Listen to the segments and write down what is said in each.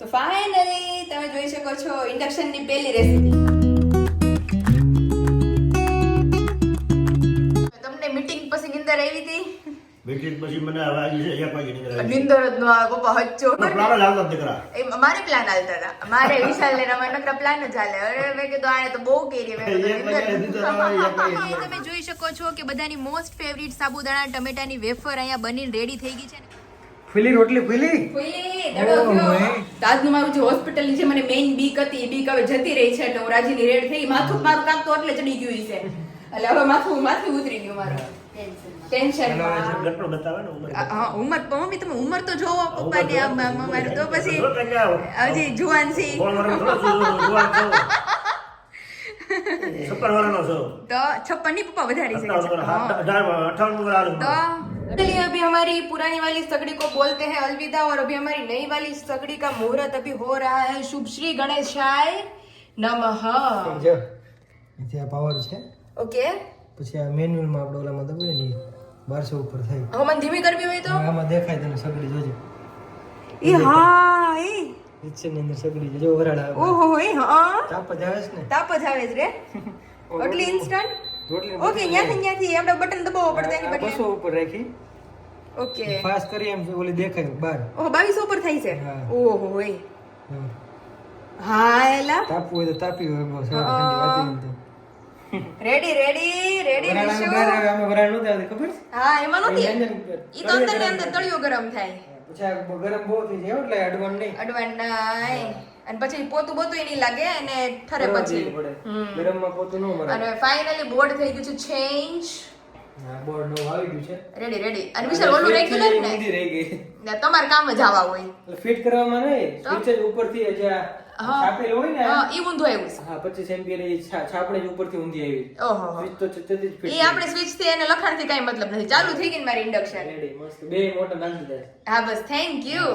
તો ફાઇનલી તમે જોઈ શકો છો ઇન્ડક્શનની પહેલી રેસીપી. તમને મીટિંગ પછી નીંદર આવી હતી? મીટિંગ પછી મને હવે આવી છે 1 વાગે નીંદર જ ન આવે પપ્પા હચ્ચો. પ્લાન જ હાલતા દીકરા. એ મારે પ્લાન હાલતા હતા. મારે વિશાલ ને રમણ નકરા પ્લાન જ હાલે. અરે મેં કીધું આને તો બહુ કેરી. તમે જોઈ શકો છો કે બધાની મોસ્ટ ફેવરિટ સાબુદાણા ટમેટાની વેફર અહીંયા બનીને રેડી થઈ ગઈ છે. ફૂલી રોટલી ફૂલી તાજનું મારું જે હોસ્પિટલ છે મને મેઇન બીક હતી એ બીક હવે જતી રહી છે એટલે હું રાજીની રેડ થઈ. માથું મારું કાક તો એટલે ચડી ગયું છે એટલે હવે માથું ઉતરી ગયું મારું ટેન્શન. ગટરો બતાવે ને ઉંમર. હા ઉંમર મમ્મી તમે ઉંમર તો જોવો પપ્પાની આમ મારું તો પછી હજી જુવાન છે તો 56 ની પપ્પા વધારી શકે तो चलिए अभी हमारी पुरानी वाली सगड़ी को बोलते हैं अलविदा और अभी हमारी नई वाली सगड़ी का मुहूर्त अभी हो रहा है. शुभ श्री गणेशाय नमः. જો ત્યાં પાવર છે ओके પછી આ મેન્યુઅલ માં આપણે ઓલામાં દબાવીએ ને 1200 ઉપર થાય. હવે મને ધીમી કરવી હોય તો આમાં દેખાય તને સગડી જોજે. એ હા એ નીચે ની અંદર સગડી છે જો વરાળ આવે. ઓહો એ હા તાપ જ આવે છે ને. તાપ જ આવે છે રે એટલી ઇન્સ્ટન્ટ. રોટલી ઓકે ત્યાંથી આપણે બટન દબાવવો પડે એની બદલે 200 ઉપર રાખી ઓકે ફાસ્ટ કરી એમ ઓલી દેખાય બહાર. ઓહો 2200 ઉપર થાય છે. હા. ઓહો એ હા એલા તાપ હોય તો તાપી હોય બસ ઠંડી વાતી તો રેડી વરાળ આવે બહાર આવે આમાં વરાળ નહોતી આવતી ખબર છે? હા એમાં નહોતી અંદર ઈ તો અંદર ને અંદર તળિયો ગરમ થાય પછી આ ગરમ બહુ થઈ જાય એટલે અડવાન નહીં અડવાન નાય અને પછી પોતું બોતું નહીં લાગે અને ઠરે પછી ગરમમાં પોતું ન મરે. અને ફાઇનલી બોર્ડ થઈ ગયું છે ચેન્જ. હા બોર્ડ નો આવી ગયું છે રેડી અને વિશાલ ઓલું રેગ્યુલર ને ઊંધી રહી ગઈ ને તમારે કામ જ આવા હોય એટલે ફિટ કરવામાં નહીં સ્વિચ જ ઉપરથી જે છાપેલું હોય ને હા ઈ ઊંધું આવ્યું છે. હા 25 એમ્પિયર એ છાપણે જ ઉપરથી ઊંધી આવી. ઓહો સ્વિચ તો તેથી જ ફિટ ઈ આપણે સ્વિચ થી અને લખાણ થી કઈ મતલબ નથી. ચાલુ થઈ ગઈ ને મારી ઇન્ડક્શન. રેડી મસ્ત બે મોટર નાખી દીધા. હા બસ થેન્ક યુ.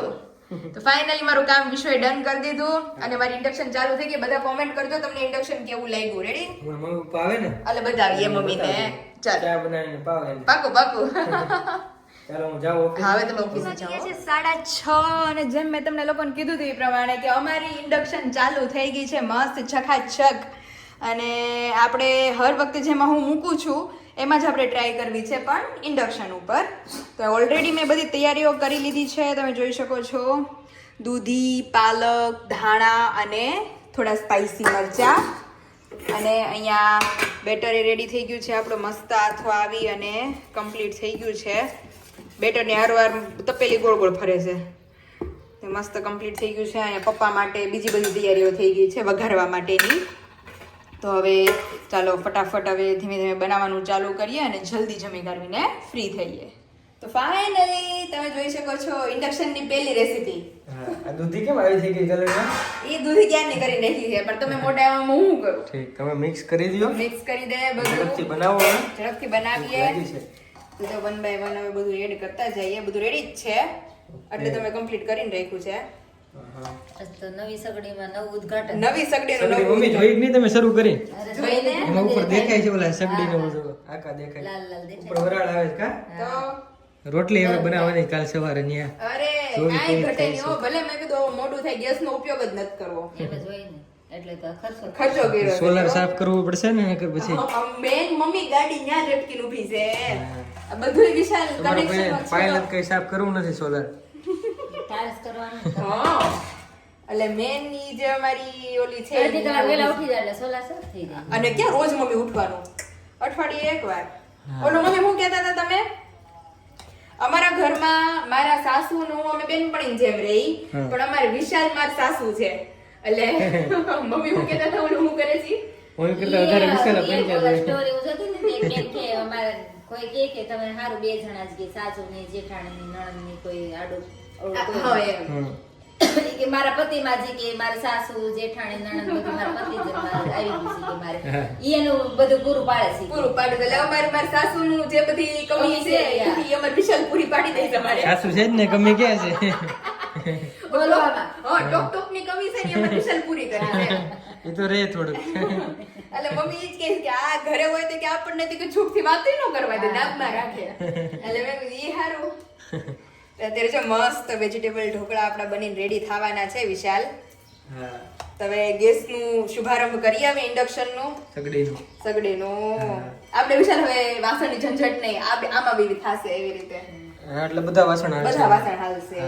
તો ફાઇનલી મારું કામ વિશ્વએ ડન કરી દીધું અને મારી ઇન્ડક્શન ચાલુ થઈ ગઈ. બધા કોમેન્ટ કરજો તમને ઇન્ડક્શન કેવું લાગ્યું. રેડી મમ્મી પપ્પા આવે ને એટલે બતાવીએ મમ્મીને. ચાલ ચા બનાવીને પાવે એને. પાકું ચાલો હું જાઉં ઓફિસ. હવે તમે ઓફિસે જાઓ. 6:30 અને જેમ મેં તમને લોકોને કીધું હતું એ પ્રમાણે કે અમારી ઇન્ડક્શન ચાલુ થઈ ગઈ છે મસ્ત છકાછક. અને આપણે હર વખતે જેમાં હું મૂકું છું એમાં જ આપણે ટ્રાય કરવી છે પણ ઇન્ડક્શન ઉપર. તો ઓલરેડી મેં બધી તૈયારીઓ કરી લીધી છે. તમે જોઈ શકો છો દૂધી પાલક ધાણા અને થોડા સ્પાઇસી મરચાં. અને અહીંયા બેટર એ રેડી થઈ ગયું છે આપણો મસ્ત આથો આવી અને કમ્પ્લીટ થઈ ગયું છે. બેટરની હારવાર તપેલી ગોળ ગોળ ફરે છે તે મસ્ત કમ્પ્લીટ થઈ ગયું છે. અહીંયા પપ્પા માટે બીજી બધી તૈયારીઓ થઈ ગઈ છે વઘારવા માટેની. તો હવે ચાલો ફટાફટ હવે ધીમે ધીમે બનાવવાનું ચાલુ કરીએ અને જલ્દી જમી કાઢીને ફ્રી થઈએ. તો ફાઇનલી તમે જોઈ શકો છો ઇન્ડક્શનની પહેલી રેસીપી. આ દૂધી કેમ આવી થઈ ગઈ કલરમાં? એ દૂધી ક્યારની કરી નાખી છે પણ તમે મોઢામાં હું કરું. ઠીક તમે મિક્સ કરી દો. મિક્સ કરી દે બધું ઝડપથી બનાવો હવે. ઝડપથી બનાવીએ. લાગી છે તો 1 by 1 હવે બધું એડ કરતા જઈએ. બધું રેડી જ છે એટલે તમે કમ્પ્લીટ કરીને રાખ્યું છે. તો નવી સગડીમાં નવું ઉદ્ઘાટન. નવી સગડીનું સગડી નવું મમ્મી જોઈ જ નહીં તમે શરૂ કરી જોઈને એમાં ઉપર દેખાય છે ઓલા સગડીનો બધો આકા દેખાય લાલ લાલ દેખાય. ઉપર વરાળ આવે છે કા તો રોટલી હવે બનાવવાની કાલ સવારે ન્યા. અરે કાંઈ ઘટે નહીં હો. ભલે મેં કીધું હવે મોડું થાય ગેસનો ઉપયોગ જ નથી કરવો. એમ જ હોય ને એટલે તો ખર્ચો ખર્ચો કર્યો સોલાર સાફ કરવું પડશે ને નકર પછી મેન મમ્મી ગાડી ન્યા જ અટકીને ઊભી છે. આ બધુંય વિશાલ તમારે કનેક્શન પાયલટ કઈ સાફ કરવું નથી સોલાર. ટાયર્સ કરવાનું. હા એટલે મેન ઈ જે અમારી ઓલી છે અડધી કલાક વહેલા ઉઠી જાય એટલે સોલા સાફ થઈ જાય. અને ક્યાં રોજ મમ્મી ઉઠવાનું? અઠવાડિયે એકવાર. ઓલો મમ્મી શું કહેતા હતા તમે? અમારા ઘરમાં મારા સાસુ નું અમે બેનપણીની જેમ રહી પણ અમારે વિશાલ માર સાસુ છે એટલે મમ્મી શું કહેતા હતા ઓલું શું કરે છે હું કરતા વધારે વિશાલ પંચાયત સ્ટોરી ઉજવતી ને તે કેમ કે અમારે કોઈ કહે કે તમે હારું બે જણા જ કે સાસુ ને જેઠાણી ની નણંદ ની કોઈ આડું હા એમ કે મારા પતિ માજી કે મારા સાસુ જેઠાણી નણંદ બધું મારા પતિ જ આવી ગયું છે કે મારે ઈ એનું બધું પૂરું પાડે છે. પૂરું પાડી દે. એટલે અમારે મારા સાસુ નું જે બધી કમી છે એ અમારે વિશાલ પૂરી પાડી દે તમારે. સાસુ છે જ ને કમી ક્યાં છે બોલો હા ટોક ની કમી છે ને અમારે વિશાલ પૂરી કરે છે. એ તો રે થોડુંક એટલે મમ્મી ઈ જ કહે છે કે આ ઘરે હોય તો કે આપણને તો કે છૂટથી વાતો ન કરવા દે નાકમાં રાખે એટલે મેં કીધું ઈ હારું અત્યારે જો મસ્ત વેજીટેબલ ઢોકળા આપણા બનીને રેડી થવાના છે વિશાલ. હા તો હવે ગેસનું શુભારંભ કરી આવે ઇન્ડક્શનનું સગડીનું. આપણે વિશાલ હવે વાસણની ઝંઝટ નહીં, આમાં બી થશે એવી રીતે એટલે બધા વાસણ બધા વાસણ હાલશે.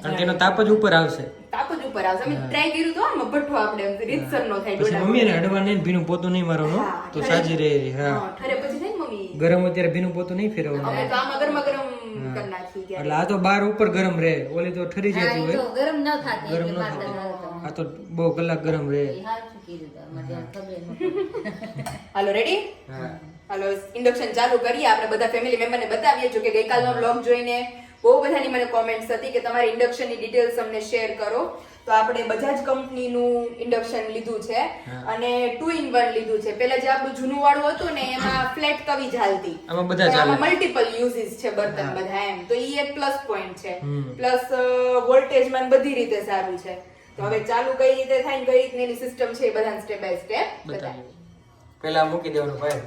કારણ કે એનો તાપ જ ઉપર આવશે. તાપ જ ઉપર આવશે. અમે ટ્રાય કર્યું તો આમાં ભઠ્ઠો આપણે રીતસર નો થાય. પછી મમ્મી એને અડવા નહીં, ભીનું પોતું નહીં મારવાનું તો સાજી રહે. હા ઠરે પછી થાય ને મમ્મી ગરમ અત્યારે ભીનું પોતું નહીં ફેરવવાનું. અમે તો આમાં ગરમા ગરમ કરી નાખી ગયા. એટલે આ તો બાર ઉપર ગરમ રહે, ઓલી તો ઠરી જતી હોય. ગરમ ન થાતી ગરમ એટલે ન મારે થાય. આ તો બહુ કલાક ગરમ રહે. હારું કીધું તા, મને ધ્યાન ખબર નહોતી. હાલો રેડી? હા હાલો ઇન્ડક્શન ચાલુ કરીએ. આપણે બધા ફેમિલી મેમ્બરને બતાવીએ જો કે ગઈકાલનો બ્લોગ જોઈને બહુ બધાની મને કોમેન્ટ્સ હતી કે તમારી ઇન્ડક્શનની ડિટેલ્સ અમને શેર કરો. તો આપણે બજાજ કંપનીનું ઇન્ડક્શન લીધું છે અને 2-in-1 લીધું છે. પહેલા જે આપણું જૂનું વાળું હતું ને એમાં ફ્લેટ તવી ચાલતી, આમાં બધા ચાલે. આમાં મલ્ટિપલ યુઝિસ છે બર્તન બધા એમ. તો ઈ એક પ્લસ પોઈન્ટ છે. પ્લસ વોલ્ટેજમાં બધી રીતે સારું છે. તો હવે ચાલુ કઈ રીતે થાય ને કઈ રીતે એની સિસ્ટમ છે એ બધાને સ્ટેપ બાય સ્ટેપ બતાવીએ. પહેલા મૂકી દેવાનું ભાઈ.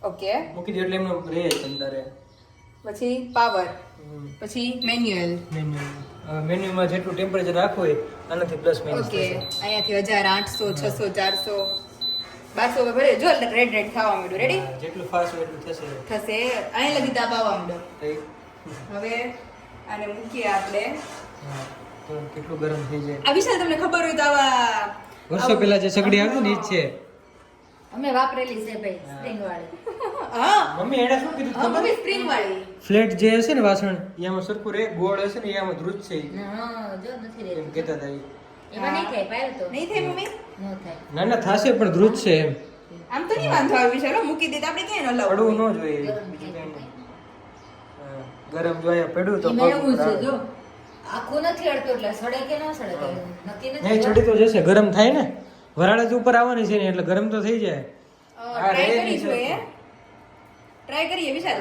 ઓકે, મૂકી દે એટલે એમનો રહે અંદર. પછી પાવર, પછી મેન્યુઅલ. મેન્યુમાં જેટલું ટેમ્પરેચર રાખવું હોય આનાથી પ્લસ માઇનસ ઓકે, અહીંયાથી 1800 600 400 1200 ભરે જો રેડ થવા માંડ્યું. રેડી? જેટલું ફાસ્ટ હોય એટલું થશે. થશે. અહીં લગી તાપ આવવા માંડ્યો. થઈ. હવે આને મૂકીએ આપણે. હા, તો કેટલું ગરમ થઈ જાય. આ વિશે તમને ખબર હોય તો આવા વર્ષો પહેલા જે સગડી આવતી ને ઈ જ છે. અમે વાપરેલી છે ભાઈ સ્પ્રિંગ વાળી. હા મમ્મી એણે શું કીધું હા મમ્મી સ્પ્રિંગ વાળી. ફ્લેટ જે હશે ને વાસણ એમાં સરખું રે, ગોળ હશે ને એમાં ધ્રુજ છે હા જો નથી એમ રહેતી. કહેતા હતા ઈ. એમાં નહીં થાય પાયો તો નહીં થાય મમ્મી? ન થાય. ના ના થાશે પણ ધ્રુજ છે એમ. આમ તો નહીં વાંધો આવે વિશાલ, મૂકી દે તો આપણે ક્યાંય ન લાવવું. પડવું ન જોઈએ. બીજું કાંઈ નહીં. હા, ગરમ જો અહીંયા પડ્યું તો ઈ મેળવું છે જો આખું નથી અડતું એટલે સડે કે ન સડે કઈ નક્કી નહીં નથી. ચડી તો જશે. ગરમ થાય ને વરાળ જ ઉપર આવવાની છે ને એટલે ગરમ તો થઈ જાય. ટ્રાય કરી જોઈએ. ट्राई करिए विशाल.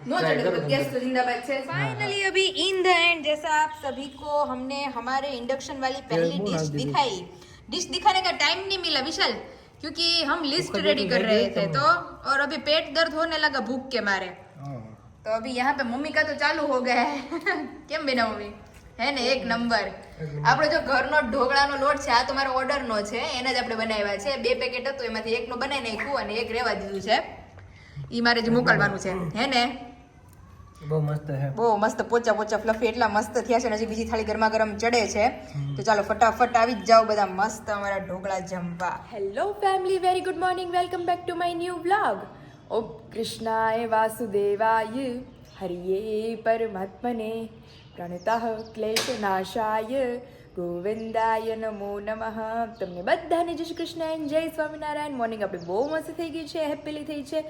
नो चढ़े तो गैस तो जिंदाबाद है. फाइनली अभी इन द एंड जैसा आप सभी को हमने हमारे इंडक्शन वाली पहली डिश दिखाई. डिश दिखाने का टाइम नहीं मिला विशाल क्योंकि हम लिस्ट रेडी कर रहे थे तो और अभी पेट दर्द होने लगा भूख के मारे. तो अभी यहाँ पे मम्मी का तो चालू हो गया है. કેમ બેના મમ્મી હે ને એક નંબર. આપણે જો ઘરનો ઢોકળાનો લોટ છે આ તો મારો ઓર્ડરનો છે, એના જ આપણે બનાવ્યા છે. 2 પેકેટ હતું એમાંથી એકનો બનાવી નાખ્યું અને એક રહેવા દીધું છે. ઈ મારે જે મોકલવાનું છે હે ને. બહુ મસ્ત છે. બહુ મસ્ત પોચા પોચા ફ્લફી એટલા મસ્ત થયા છે ને હજી બીજી થાળી ગરમા ગરમ ચડે છે. તો ચાલો ફટાફટ આવી જ જાઓ બધા મસ્ત અમારા ઢોકળા જમવા. Hello family, very good morning, welcome back to my new vlog. ઓમ કૃષ્ણાય વાસુદેવાય હરિયે પરમાત્મને પ્રણતઃ ક્લેશનાશાય ગોવિંદાય નમો નમઃ. તમને બધાને જય શ્રી કૃષ્ણ એન્ડ જય સ્વામિનારાયણ. મોર્નિંગ આપણી બહુ મસ્ત થઈ ગઈ છે, હેપીલી થઈ છે.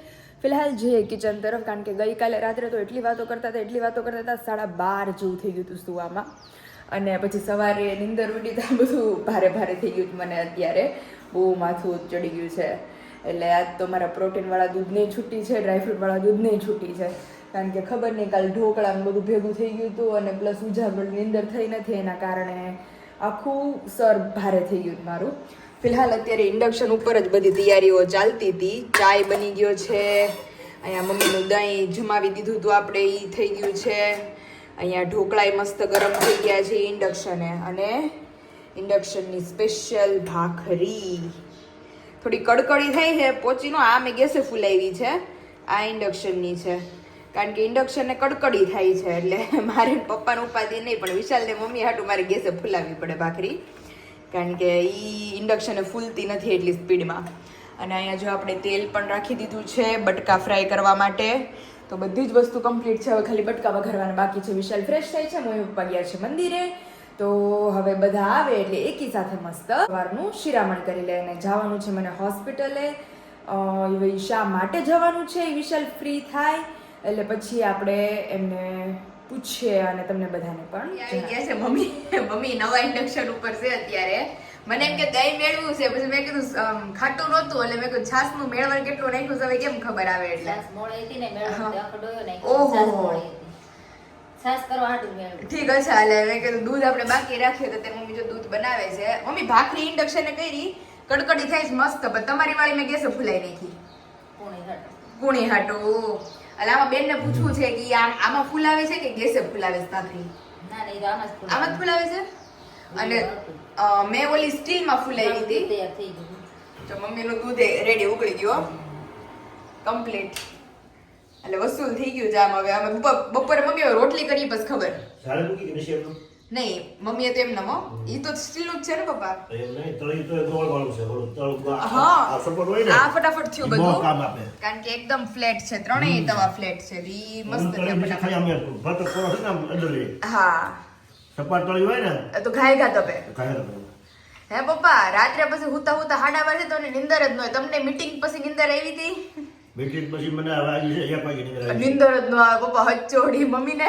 ફિલહાલ જઈએ કિચન તરફ કારણ કે ગઈકાલે રાત્રે તો એટલી વાતો કરતા હતા 12:30 જેવું થઈ ગયું હતું સુવામાં અને પછી સવારે નીંદર ઉડી તો બધું ભારે ભારે થઈ ગયું મને. અત્યારે બહુ માથું ચડી ગયું છે એટલે આજ તો મારા પ્રોટીનવાળા દૂધની છૂટી છે, ડ્રાયફ્રૂટવાળા દૂધની છૂટી છે કારણ કે ખબર નહીં કાલે ઢોકળામાં બધું ભેગું થઈ ગયું હતું અને પ્લસ ઉજાગર નીંદર થઈ નથી એના કારણે આખું સર ભારે થઈ ગયું મારું. ફિલહાલ અત્યારે ઇન્ડક્શન ઉપર જ બધી તૈયારીઓ ચાલતી હતી. ચાય બની ગયો છે, અહીંયા મમ્મીનું દહીં જમાવી દીધું હતું આપણે એ થઈ ગયું છે, અહીંયા ઢોકળાય મસ્ત ગરમ થઈ ગયા છે ઇન્ડક્શને અને ઇન્ડક્શનની સ્પેશિયલ ભાખરી થોડી કડકડી થઈ છે પોચીનો. આ મેં ગેસે ફૂલાવી છે, આ ઇન્ડક્શનની છે કારણ કે ઇન્ડક્શનને કડકડી થાય છે એટલે મારે પપ્પાને ઉપાધિ નહીં પણ વિશાલને મમ્મી હાટું મારે ગેસે ફૂલાવવી પડે ભાખરી કારણ કે એ ઇન્ડક્શને ફૂલતી નથી એટલી સ્પીડમાં. અને અહીંયા જો આપણે તેલ પણ રાખી દીધું છે બટકા ફ્રાય કરવા માટે. તો બધી જ વસ્તુ કમ્પ્લીટ છે, હવે ખાલી બટકા વઘારવાના બાકી છે. વિશાલ ફ્રેશ થાય છે, મમ્મી પપ્પા ગયા છે મંદિરે. તો હવે બધા આવે એટલે એકી સાથે મસ્ત સવારનું શિરામણ કરી લે અને જવાનું છે મને હોસ્પિટલે. શા માટે જવાનું છે એ વિશાલ ફ્રી થાય એટલે પછી આપણે એમને પૂછીએ અને તમને બધાને પણ આવી ગયા છે. મમ્મી નવા ઇન્ડક્શન ઉપર છે અત્યારે. મને એમ કે દહીં મેળવું છે પછી મેં કીધું ખાટું નહોતું એટલે મેં કીધું છાસનું મેળવણ કેટલું નાખ્યું છે હવે કેમ ખબર આવે એટલે. છાસ મોળી હતી ને મેળવું આખો ડોયો નાખ્યો. છાસ મોળી હતી. છાસ કરવા હાટું મેળવું. ઠીક છે હાલે. મેં કીધું દૂધ આપણે બાકી રાખ્યું તો તે મમ્મી જો દૂધ બનાવે છે. મમ્મી ભાખરી ઇન્ડક્શને કરી કડકડી થાય છે મસ્ત પણ તમારી વાળી મેં ગેસે ફૂલાઈ નાખી પૂણી હાટું. કુણી હાટું. એટલે આમાં બેનને પૂછવું છે કે ઈ આમાં ફૂલાવે છે કે ગેસે ફૂલાવે છે ભાખરી? ના નહીં તો આમાં જ ફૂલાવે છે. અને મેં ઓલી સ્ટીલમાં ફૂલાવી હતી. તૈયાર થઈ ગયું. તો મમ્મીનું દૂધ રેડી ઉકળી ગયું કમ્પ્લીટ. એટલે વસૂલ થઈ ગયું જામ. હવે અમે બપોરે મમ્મી હવે રોટલી કરી પછી ખબર. સારે મૂકી કે નથી એમનું? નહીં મમ્મીએ તો એમ નમો ઈ તો સ્ટીલનું જ છે ને પપ્પા. તો એમ નહીં, તળી તો એ ગોળ વાળું છે, ઓલું તળું હા. આ સપોર્ટ હોય ને, આ ફટાફટ થયું એ બહુ બધું કામ આપે. કારણ કે એકદમ ફ્લેટ છે. ત્રણેય તવા ફ્લેટ છે. ઈ મસ્ત ઓલું છે તળી પછી ખાલી ફટાફટ. આમ ભાતો કોરો છે ને આમ અંદર લઈ. હા સપાટ તળી હોય ને તો ઘાય ઘા તપે. તો ખાય તો ખરું. હે પપ્પા રાત્રે પછી હુતા હુતા હાડા વાગે તો નીંદર જ ન હોય. તમને મીટિંગ પછી નીંદર આવી હતી? મીટિંગ પછી મને હવે આવી છે 1 વાગે નીંદર આવી. નીંદર જ ન આવે પપ્પા. હચોડી મમ્મીને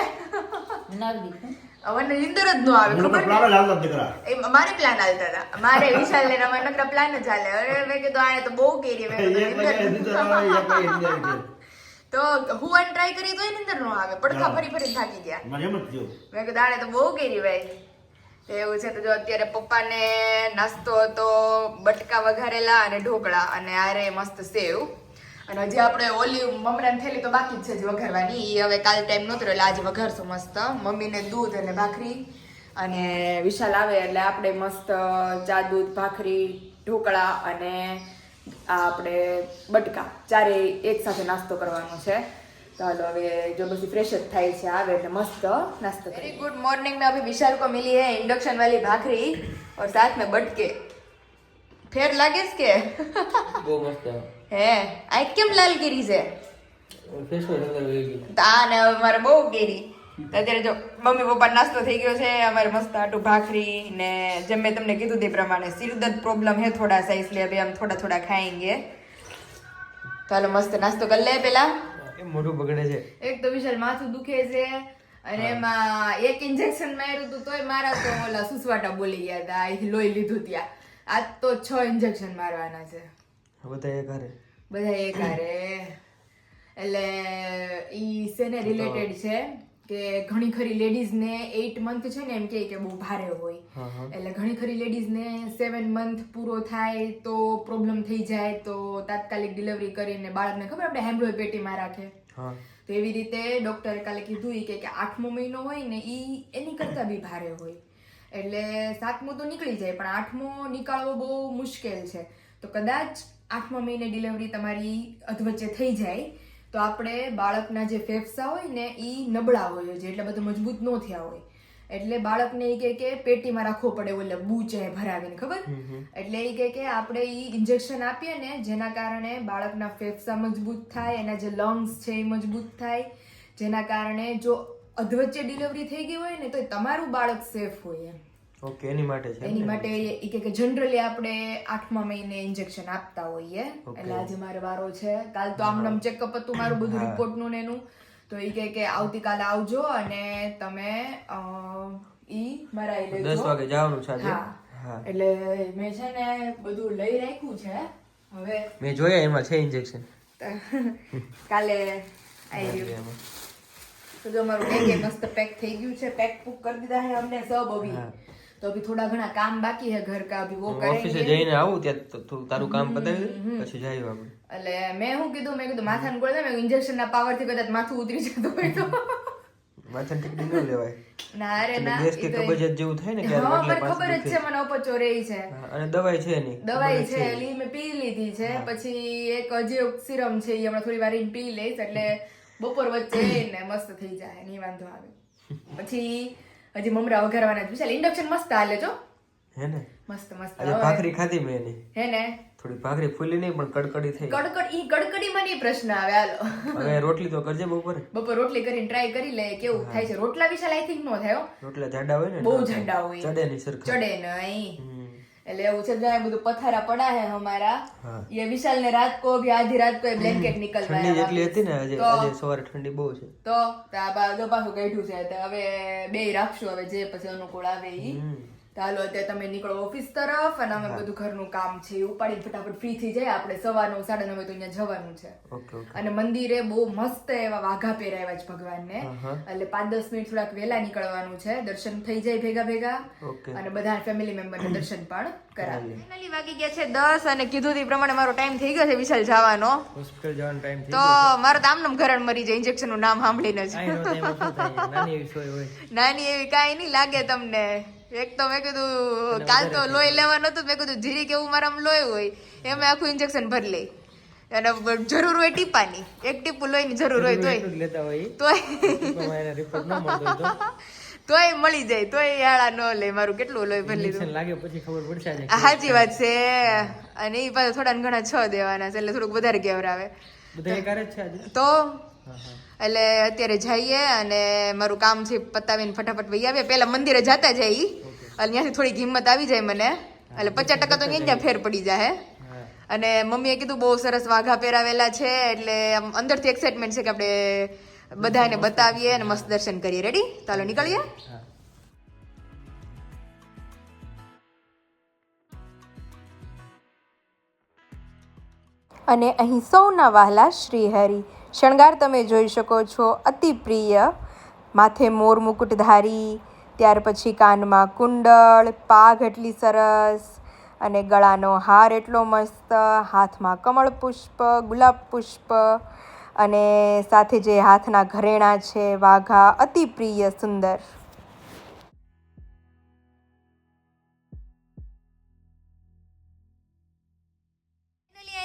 નાવી દીધું. મને નીંદર જ ન આવે મને ખબર તો પ્લાન જ હાલતા દીકરા. એ મારે પ્લાન હાલતા હતા. મારે વિશાલ ને અમારે નકરા પ્લાન જ હાલે. અરે મેં કીધું આને તો બહુ કેરી. મેં કીધું 1 વાગે નીંદર આવે, 1 વાગે નીંદર આવી જાય. તો હું ટ્રાય કરી તોય નીંદર ન આવે. પડખા ફરી ફરી થાકી ગયા. મને એમ જ થયું. મેં કીધું આને તો બહુ કેરી ભાઈ. તો એવું છે. તો જો અત્યારે પપ્પાને નાસ્તો હતો બટકા વઘારેલા અને ઢોકળા અને આરે મસ્ત સેવ. અને હજી આપણે ઓલી મમરાની થેલી તો બાકી જ છે હજી વઘારવાની. એ હવે કાલ ટાઈમ નહોતો એટલે આજે વઘારશું મસ્ત. મમ્મીને દૂધ અને ભાખરી અને વિશાલ આવે એટલે આપણે મસ્ત ચા દૂધ ભાખરી ઢોકળા અને આ આપણે બટકા ચારે એક સાથે નાસ્તો કરવાનો છે. चलो अभी जो बस फ्रेश થાય છે આવે એટલે મસ્ત नाश्ता करें. वेरी गुड मॉर्निंग में अभी विशाल को मिली है इंडक्शन वाली भाखरी और साथ में बटके. फेर लागे के બહુ મસ્ત है आई केम लाल गिरी से ફેસ પર અંદર વહી ગઈ તા ને અમારે બહુ ગેરી. અત્યારે જો મમ્મી પપ્પા નાસ્તો થઈ ગયો છે. અમારે મસ્ત આટુ ભાખરી ને જેમ મેં તમને કીધું તે પ્રમાણે સિરદર્द प्रॉब्लम है थोड़ा सा इसलिए अभी हम थोड़ा थोड़ा खाएंगे. ચાલો મસ્ત નાસ્તો કરી લે પેલા. એ મોઢું બગડે છે. એક તો વિશાલ માથું દુખે છે અને એમાં એક ઇન્જેક્શન માર્યું હતું તોય મારા તો ઓલા સુસવાટા બોલી ગયા હતા. અહીં લોહી લીધું ત્યાં. આજ તો 6 ઇન્જેક્શન મારવાના છે બધા એક હારે બધા એક હારે. એટલે ઈ સેને રિલેટેડ છે કે ઘણી ખરી લેડીઝને 8 મંથ છે ને એમ કે બહુ ભારે હોય. એટલે ઘણી ખરી લેડીઝને 7 મંથ પૂરો થાય તો પ્રોબ્લેમ થઈ જાય તો તાત્કાલિક ડિલિવરી કરીને બાળકને ખબર આપણે હેમ્બ્રોય પેટીમાં રાખે. તો એવી રીતે ડોક્ટરે કાલે કીધું કે 8મો મહિનો હોય ને ઈ એની કરતા બી ભારે હોય. એટલે 7મો તો નીકળી જાય પણ 8મો નીકાળવો બહુ મુશ્કેલ છે. તો કદાચ 8મા મહિને ડિલિવરી તમારી અધવચ્ચે થઈ જાય તો આપણે બાળકના જે ફેફસા હોય ને ઈ નબળા હોય છે એટલે બધું મજબૂત ન થયા હોય. એટલે બાળકને એ કે પેટીમાં રાખવો પડે એટલે બૂચે ભરાવીને ખબર. એટલે એ કે આપણે ઈ ઇન્જેક્શન આપીએ ને જેના કારણે બાળકના ફેફસા મજબૂત થાય એના જે લંગ્સ છે એ મજબૂત થાય જેના કારણે જો અધવચ્ચે ડિલિવરી થઈ ગઈ હોય ને તો તમારું બાળક સેફ હોય એમ. ઓકે એની માટે છે એની માટે એ કે જનરલી આપણે 8મા મહિને ઇન્જેક્શન આપતા હોઈએ. એટલે આજે મારે વારો છે. કાલ તો આમનામ ચેકઅપ હતું મારું બધું રિપોર્ટનું ને એનું. તો એ કે આવતીકાલે આવજો અને તમે ઈ મરાઈ લેજો. 10 વાગે જવાનું છે આજે. હા એટલે મેં છે ને બધું લઈ રાખ્યું છે. હવે મેં જોયા એમાં છે ઇન્જેક્શન કાલે આવી રહ્યું. તો જો અમારું કેક મસ્ત પેક થઈ ગયું છે. પેક પુક કરી દીધા है हमने सब अभी. तो अभी थोड़ा घना काम बाकी है घर का अभी वो करेंगे. ઓફિસે જઈને આવું ત્યાં તો તારું કામ પતાવી દે પછી જઈએ આપણે. એટલે મેં શું કીધું માથાને ગોળે મેં ઇન્જેક્શન ના પાવર થી કદાચ માથું ઉતરી જતું હોય તો માથાની ટીકડી ન લેવાય. ના રે ના ગેસ કે કબજિયાત જેવું થાય ને હા ક્યારે મને ખબર જ છે મને અપચો રહી છે અને દવાઈ છે એની દવાઈ છે એટલે મેં પી લીધી છે. પછી એક હજી સિરમ છે એ હમણાં થોડી વાર પી લઈશ એટલે બપોર વચ્ચે ને મસ્ત થઈ જાય નહીં વાંધો આવે. પછી હજી મમરા વઘારવાના છે. ઇન્ડક્શન મસ્ત હાલે છો હે ને મસ્ત મસ્ત. આજે ભાખરી ખાધી મેં એની હે ને થોડી ભાખરી ફૂલી નહીં પણ કડકડી થઈ. કડકડીમાં નહીં પ્રશ્ન આવે. હાલો હવે રોટલી તો કરજે બપોરે. બપોર રોટલી કરીને ટ્રાય કરી લે કેવું થાય છે. રોટલા વિશાલ આઈ થિંક નો થાય. રોટલા જાડા હોય ને બહુ જાડા હોય ચડે નહીં સરખા ચડે નહીં. એટલે એવું છે જ્યાં બધું પથારા પડા હે हमारा. ये विशाल ने रात को भी आधी रात को ब्लैंकेट निकलवाया. ઠંડી જેટલી હતી ને આજે સવારે ઠંડી બહુ છે તો આ બાજુ પાછું કાઢ્યું છે. તો હવે બે રાખશું હવે જે પછી અનુકૂળ આવે ઈ. તો હાલો અત્યારે તમે નીકળો ઓફિસ તરફ અને અમે બધું ઘરનું કામ છે એ ઉપાડીને ફટાફટ ફ્રી થઈ જાય. આપણે 9:30 9:30 તો અહીંયા જવાનું છે. Okay okay. અને મંદિરે બહુ મસ્ત એવા વાઘા પહેરાવ્યા છે ભગવાનને, એટલે 5-10 મિનિટ થોડાક વહેલા નીકળવાનું છે. દર્શન થઈ જાય ભેગા ભેગા ઓકે. અને બધા ફેમિલી મેમ્બરને દર્શન પણ કરાવી. ફાઇનલી વાગી ગયા છે 10 અને કીધું તે પ્રમાણે મારો ટાઈમ થઈ ગયો છે વિશાલ જવાનો. હોસ્પિટલ જવાનો ટાઈમ થઈ તો મારો તો આમનામ ઘરણ મરી જાય ઇન્જેક્શન નું નામ સાંભળીને જ. આઈનો ટાઈમ ઓછો થાય. નાની એવી સોય હોય. નાની એવી કાંઈ નહીં લાગે તમને. એક તો મેં કીધું કાલ તો લોહી લેવાનું હતું, મેં કીધું જીરી કેવું મારામાં લોહી હોય એમાં આખું ઇન્જેક્શન ભરી લે. અને જરૂર હોય ટીપાની, એક ટીપું લોહીની જરૂર હોય તોય એટલું જ લેતા હોય. તોય એને રિપોર્ટ ન મળતો હોય તો તોય મળી જાય, તોય યાળા ન લે. મારું કેટલું લોહી ભરી લીધું. ઇન્જેક્શન લાગે પછી ખબર પડશે આજે. સાચી વાત છે. અને એ પાછા થોડા ઘણા 6 દેવાના છે, એટલે થોડુંક વધારે કેવરાવે બધા એક હારે જ છે આજે. તો હા હા. એટલે અત્યારે જઈએ અને મારું કામ છે પતાવીને ફટાફટ વહી આવીએ. પહેલા મંદિરે જતા જઈ અને ત્યાંથી થોડીક હિંમત આવી જાય મને, એટલે 50% તો અહીંયા ફેર પડી જાય. હા. અને મમ્મીએ કીધું બહુ સરસ વાઘા પહેરાવેલા છે, એટલે આમ અંદરથી એક્સાઇટમેન્ટ છે કે આપણે બધાને બતાવીએ અને મસ્ત દર્શન કરીએ. રેડી? ચાલો નીકળીએ. હા. અને અહીં સૌના વહાલા શ્રીહરિ શણગાર તમે જોઈ શકો છો, અતિ પ્રિય. માથે મોર મુકુટધારી, ત્યાર પછી કાનમાં કુંડળ, પાઘ એટલી સરસ અને ગળાનો હાર એટલો મસ્ત, હાથમાં કમળ પુષ્પ, ગુલાબ પુષ્પ અને સાથે જે હાથના ઘરેણાં છે વાઘા, અતિ પ્રિય સુંદર.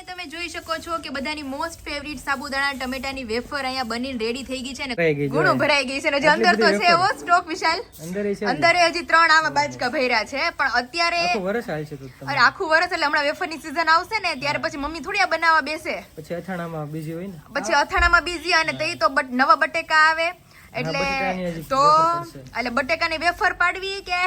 તમે જોઈ શકો છો કે બધાની મોસ્ટ ફેવરિટ સાબુદાણા ટમેટાની વેફર અહીંયા બનીને રેડી થઈ ગઈ છે ને ભરાઈ ગઈ છે. ઘણું ભરાઈ ગઈ છે. અને હજી અંદર તો છે એવો સ્ટોક વિશાલ, અંદર છે. અંદર હજી 3 આવા બાજકા ભર્યા છે. પણ અત્યારે આખું વર્ષ હાલશે તો તમે. અરે આખું વર્ષ એટલે હમણાં વેફરની સીઝન આવશે ને ત્યારે પછી મમ્મી થોડી આ બનાવવા બેસે, પછી અથાણામાં બીજી હોય ને. પછી અથાણામાં બીજી અને તે તો નવા બટેકા આવે એટલે બટેકાની હજી તો વેફર પડશે. એટલે બટેકાની વેફર પાડવી કે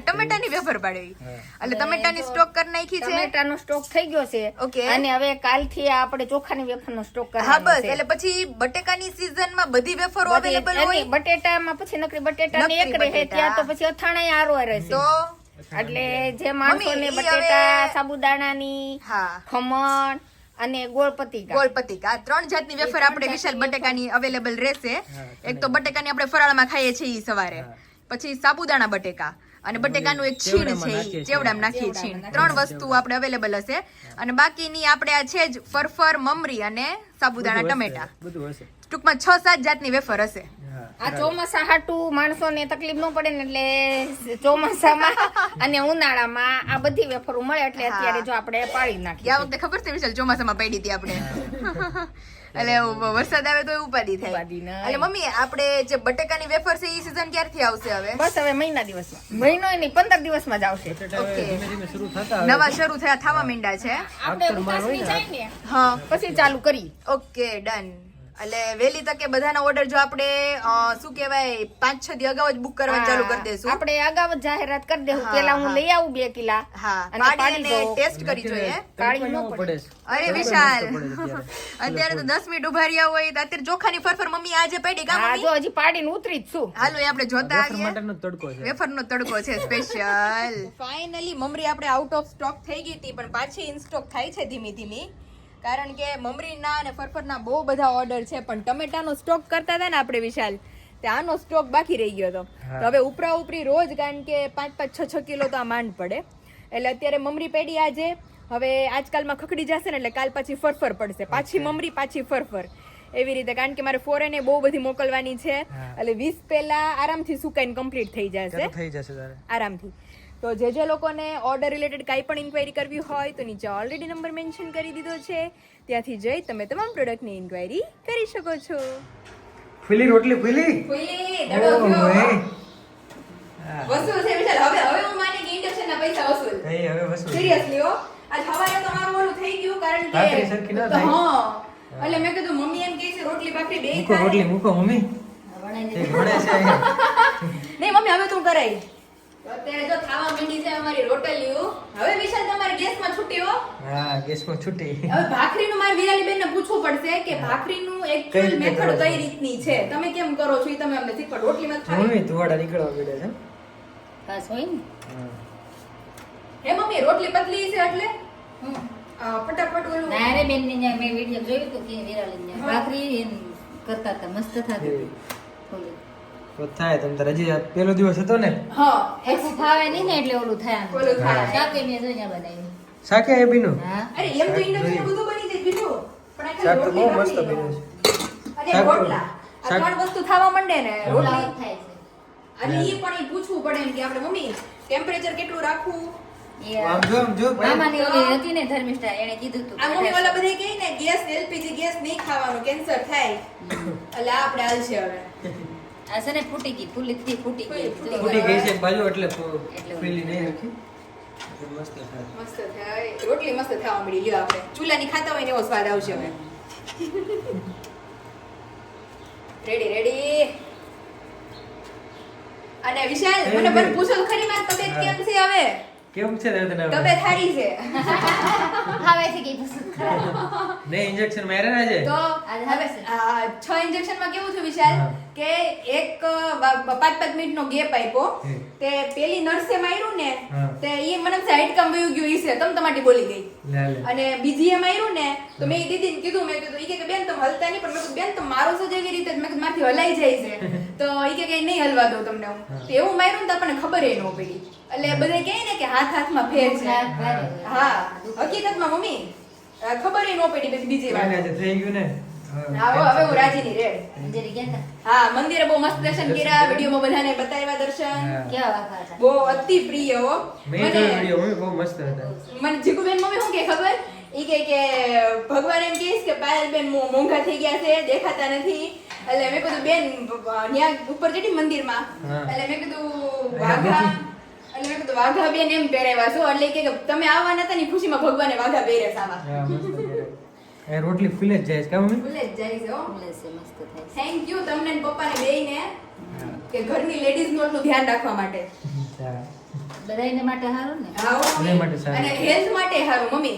ટમેટાની વેફર પાડવી? હા. એટલે ટમેટાની સ્ટોક કરી નાખી છે. ટમેટાનો સ્ટોક થઈ ગયો છે. ઓકે. અને હવે કાલથી આપણે ચોખાની વેફરનો સ્ટોક હા કરવાનો બસ, છે. એટલે પછી બટેકાની સીઝનમાં બધી વેફરો અવેલેબલ હોય. એની બટેટામાં પછી નકરી બટેટાની નકરી એક રહે, બટેટા. ત્યાં તો પછી અથાણાય આરો રહેશે. તો એટલે જે માણસોને મમ્મી, ઈ બટેટા, હવે- સાબુદાણાની, હા, ખમણ અને ગોળપતિકા, ગોળપતિકા આ 3 જાતની વેફર આપણે વિશાલ બટેકાની અવેલેબલ રહેશે. એક તો બટેકાની આપણે ફરાળમાં ખાઈએ છીએ ઈ સવારે, પછી સાબુદાણા બટેકા અને બટેકાનું એક છીણ છે ઈ ચેવડામાં નાખીએ છીણ. 3 વસ્તુ આપણે અવેલેબલ હશે. અને બાકીની આપણે આ છે જ ફરફર, મમરી અને સાબુદાણા ટમેટા. બધું હશે. ટૂંકમાં 6-7 જાતની વેફર હશે. હા. આ ચોમાસા હાટું માણસોને તકલીફ ન પડે ને એટલે ચોમાસામાં અને ઉનાળામાં આ બધી વેફરો મળે એટલે અત્યારે જો આપણે પાડી નાખીએ. ગયા વખતે ખબર છે વિશાલ ચોમાસામાં પડી હતી આપણે, એટલે વરસાદ આવે તો ઉપાડી થાય. ઉપાડી નહીં. એટલે મમ્મી આપણે જે બટેકાની વેફર છે ઈ સીઝન ક્યારથી આવશે હવે? બસ હવે મહિના દિવસમાં, મહિનો નહીં 15 દિવસમાં જ આવશે. બટેટા હવે ઓકે. ધીમે ધીમે શરૂ થતા આવે. નવા શરૂ થવા માંડ્યા છે. આપણે ઉતાસની જાય ને હા, પછી ચાલુ કરી. Okay done. એટલે વહેલી તકે બધાના ઓર્ડર જો આપણે શું કહેવાય 5-6 દી અગાઉ જ બુક કરવાનું ચાલુ કરી દેશું. આપણે અગાઉ જ જાહેરાત કરી દેવું. હા, પેલા હું હા. લઈ આવું 2 કિલા હા, અને પાડી પાડી અને દો. ટેસ્ટ કરી જોઈએ. કાળી ન તડકો પડે. પડે છે. અરે તડકો વિશાલ, મસ્ત પડે છે અત્યારે. અત્યારે તો 10 મિનિટ ઉભા રહ્યા હોય તો અત્યારે ચોખાની ફરફર મમ્મી આજે પડી કા હા મમ્મી? જો હજી પાડીને ઉતરી જ છું. હાલો એ આપણે જોતા વેફર આવીએ. માટેનો તડકો છે. વેફરનો તડકો છે સ્પેશિયલ. ફાઇનલી મમરી આપણે આઉટ ઓફ સ્ટોક થઈ ગઈ હતી પણ પાછી ઇન સ્ટોક થાય છે ધીમી ધીમી, કારણ કે મમરીના અને ફરફરના બહુ બધા ઓર્ડર છે. પણ ટમેટાનો સ્ટોક કરતા હતા ને આપણે વિશાલ, તે આનો સ્ટોક બાકી રહી ગયો હતો. તો હવે ઉપરા ઉપરી રોજ, કારણ કે 5-6 કિલો તો આ માંડ પડે, એટલે અત્યારે મમરી પેડી આજે હવે આજકાલમાં ખખડી જશે ને એટલે કાલ પાછી ફરફર પડશે, પાછી મમરી પાછી ફરફર એવી રીતે. કારણ કે મારે ફોરેને બહુ બધી મોકલવાની છે, એટલે 20 પહેલા આરામથી સુકાઈને કમ્પ્લીટ થઈ જશે થઈ જશે તારે. આરામથી. તો જે લોકોને ઓર્ડર રિલેટેડ કાંઈ પણ ઇન્ક્વાયરી કરવી હોય તો નીચે ઓલરેડી નંબર મેન્શન કરી દીધો છે, ત્યાંથી જઈ તમે તમામ પ્રોડક્ટની ઇન્ક્વાયરી કરી શકો છો. ફૂલી રોટલી ફૂલી. વસૂલ છે વિશાલ. હવે હું માની કે ઇન્ડક્શનના પૈસા વસૂલ. નહીં હવે વસૂલ. સિરિયસલી હો, આજ સવારે તો મારું ઓલું થઈ ગયું કારણ કે ભાખરી સરખી ના થાય. હા, એટલે મેં કીધું મમ્મી એમ કહે છે રોટલી ભાખરી બે મૂકો રોટલી મૂકો મમ્મી. તે વણે છે અહીંયા. નહીં મમ્મી હવે તું કરાઈ. અત્યારે જો ખાવા માંડી છે અમારી રોટલીઓ. હવે વિશાલ તમારે ગેસમાં છૂટી હો. હા ગેસમાં છૂટી. હવે ભાખરીનું મારે વિરાલી બેનને પૂછવું પડશે કે ભાખરીનું એકચ્યુઅલ કઈ રીતે મેથડ કરો છો? કઈ રીતની છે, તમે કેમ કરો છો એ તમે અમને શીખવાડો. રોટલીમાં ખાલી મમ્મી તુવાડા નીકળવા પડે છે. બસ હોય ને. હે મમ્મી રોટલી પતલી છે એટલે ફટાફટ ઓલું ના રે બેન ની મેં વિડિયો જોયું તો કે વિરાલી ને ભાખરી કરતા હતા મસ્ત થતી હતી ઓલું તો થાય તમ તાર હજી આ પહેલો દિવસ હતો ને હા એક ફાવે નહીં ને એટલે ઓલું થાય ઓલું થાય. શાકે મેં જોઈને બનાવ્યું શાકે એ બીનું હા અરે એમ તો ઇન્ડક્શન બધું બની જાય બીજું પણ આ શાક તો ખાલી બહુ રોટલી મસ્ત નથી. બન્યું છે અને શાક તો- રોટલા આ શાક- ત્રણ વસ્તુ ખાવા માંડે ને રોટલી રોટલા થાય છે અને ઈ પણ ઈ પૂછવું પડે એમ કે આપણે મમ્મી ટેમ્પરેચર કેટલું રાખવું એ આમ જો મામાની ઓલી હતી ને ધર્મિષ્ઠા એને કીધું તું આ મમ્મી ઓલા બધા કહે ને ગેસ એલપીજી ગેસ નહીં ખાવાનું કેન્સર થાય એટલે આ આપણે હાલશે હવે આ છે ને ફૂટી ગઈ ફૂટી ફૂટી ગઈ ફૂટી ગઈ છે એક બાજુ એટલે એટલે પેલી નહીં રાખી એટલે મસ્ત થાય મસ્ત થાય રોટલી મસ્ત થવા મળી લ્યો આપણે ચૂલાની ખાતા હોય ને એવો સ્વાદ આવશે હવે રેડી રેડી અને વિશાલ મને પણ પૂછો તો ખરી મારી તબિયત કેમ છે હવે કેમ છે તને તબિયત સારી છે ખાવે છે કે પસંદ ખરાબ ને ઇન્જેક્શન માર્યા ને આજે તો આજે હવે હવે છે. 6 ઇન્જેક્શન માં કેવું થયું વિશાલ હા. કે એક 5 મિનિટનો ગેપ આપ્યો હમ. તે પેલી નર્સે માર્યું ને હા. તે ઈ મને સાઈડ કામ વયું ગયું ઈ છે તમ તમાટી બોલી ગઈ લે લે અને બીજી એ માર્યું ને તો મેં દીદીને કીધું મેં કીધું ઈ કે બેન તમે હલતા નહીં પણ મેં કીધું બેન તમે મારો છો જેવી રીતે જ. મેં કીધું મારથી હલાઈ જાય છે તો ઈ કે નહીં હલવા દઉં તમને હું તો એવું માર્યું ને તો આપણને ખબર ય ન પડી એટલે બધા કહે ને કે હાથ હાથમાં ફેર છે હા હકીકતમાં મમ્મી ખબર ય ન પડી પછી બીજી વાર આજે થઈ ગયું ને હવે હું રાજીની રેડ અંજરી ગયા હા મંદિરે બહુ મસ્ત દર્શન કર્યા વિડીયોમાં બધાને બતાવ્યા દર્શન હા. હતા કેવા વાખા હતા બહુ અતિ પ્રિય હો મેં મને જોયો વિડિયો મમ્મી બહુ મસ્ત હતા મને જીગુબેન મમ્મી શું કે ખબર ઈ કે ભગવાન એમ કહીશ કે પાયલબેન મોંઘા થઈ ગયા છે દેખાતા નથી એટલે મેં કીધું બેન ત્યાં ઉપર જેટી મંદિરમાં હા. એટલે મેં કીધું વાઘા એટલે મેં કીધું વાઘા બેન એમ પહેરાવ્યા છો એટલે ઈ કે તમે આવવાના હતા ની ખુશીમાં ભગવાને વાઘા પહેર્યા સાવા હા મસ્ત કર્યો. એ રોટલી ફૂલે જ જાય છે કા મમ્મી ભૂલે જ જાય છે હો બોલે છે મસ્ત થાય છે થેન્ક યુ તમને ને પપ્પાને બેયને કે ઘરની લેડીઝ નું એટલું ધ્યાન રાખવા માટે હા. બધાયને માટે સારું ને હા હો, એને માટે સારું. અને હેલ્થ માટે સારું મમ્મી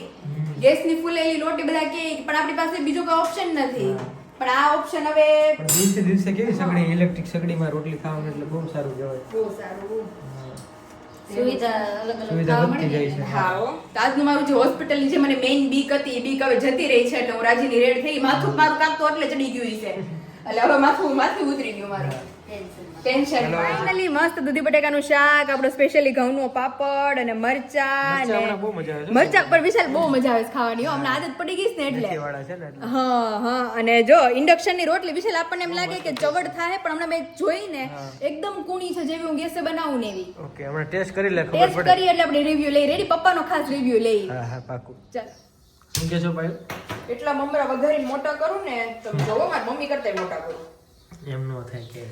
ગેસની ફૂલેલી રોટી બધા કે પણ આપણી પાસે બીજો કોઈ ઓપ્શન નથી હા. પણ આ ઓપ્શન હવે પણ દિવસે દિવસે કેવી સગડી ઇલેક્ટ્રિક સગડીમાં રોટલી ખાવાનું એટલે બહુ સારું કહેવાય બહુ સારું સુવિધા અલગ અલગ સુવિધા ખાવા વધતી મળે જાય ને. છે. હા હો. તો આજનું મારું જે હોસ્પિટલની જે મને મેઇન બીક હતી એ બીક હવે જતી રહી છે એટલે હું રાજીની રેડ થઈ માથું મારું કામ તો એટલે ચડી ગયું છે એટલે હવે માથું ઉતરી ગયું મારું ટેન્શન ટેન્શન ફાઇનલી મસ્ત દૂધી બટેકાનું શાક આપણો સ્પેશિયલી ઘઉંનો પાપડ અને મરચા મરચાં હમણાં બહુ મજા આવે છે. મરચા પર વિશાલ બહુ મજા આવે છે ખાવાની હો હમણાં આદત પડી ગઈ છે ને એટલે મેથીવાળા છે ને એટલે. હા હા અને જો ઇન્ડક્શનની રોટલી વિશાલ આપણને એમ લાગે કે ચવડ થાય પણ હમણાં મેં જોઈને એકદમ કૂણી છે જેવી હું ગેસે બનાવું ને એવી ઓકે હમણાં ટેસ્ટ કરી લે ખબર ટેસ્ટ પડે કરી એટલે આપણે રિવ્યુ લઈ રેડી પપ્પાનો ખાસ રિવ્યુ લઈ હા હા પાકું ચાલ શું કે છો ભાઈ એટલા મમરા વઘારીને મોટા કરું ને તમે જોવો મારી મમ્મી કરતા મોટા કરું એમ નો થાય કે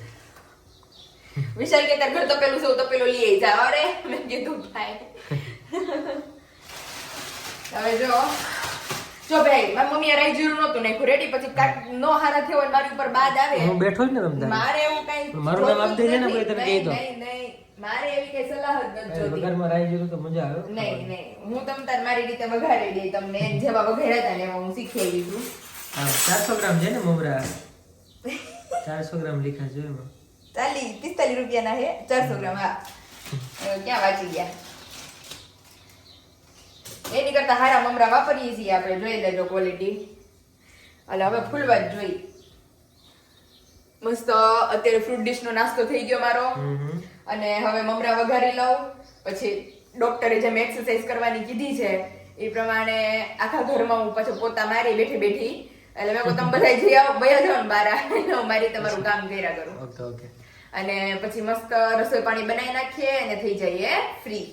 વિશાલ કે તાર ઘર તપેલું છે હું તપેલું લઈ આવી જા અરે મેં કીધું ભાઈ હવે જો ભાઈ મારી મમ્મીએ રાઈ જીરું નહોતું નાખ્યું રેડી પછી કાંઈક નો હારા થયો હોય મારી ઉપર બાદ આવે હું બેઠો જ ને તમ તારે. મારે એવું કઈ પણ મારું નામ આપી દેજે ને ભાઈ તને કહી દો. નહીં મારે એવી કઈ સલાહ જ નથી જોતી વઘારમાં રાઈ જીરું તો મજા આવે નહીં હું તમ તાર મારી રીતે વઘારી દઈ તમને જેવા વઘાર્યા હતા ને એવા હું શીખી છું હા 400 ગ્રામ છે ને મમરા 400 ગ્રામ લીખા છે એમાં 45 રૂપિયાના હે 400 ગ્રામ હા ક્યાં વાંચી ગયા એની કરતા હારા મમરા વાપરીએ છીએ આપણે જોઈ લેજો ક્વોલિટી એટલે હવે ફૂલવા જ જોઈ મસ્ત અત્યારે ફ્રૂટ ડીશ નો નાસ્તો થઈ ગયો મારો અને હવે મમરા વઘારી લઉં પછી ડોક્ટરે જેમ એક્સરસાઇઝ કરવાની કીધી છે એ પ્રમાણે આખા ઘરમાં હું પાછો પોતા મારી બેઠી એટલે મેં કહું તમે બધા જઈ આવો બયા જાઓ ને બારા હું મારી તમારું કામ કર્યા કરું ઓકે ઓકે અને પછી મસ્ત રસોઈ પાણી બનાવી નાખીએ અને થઈ જઈએ ફ્રી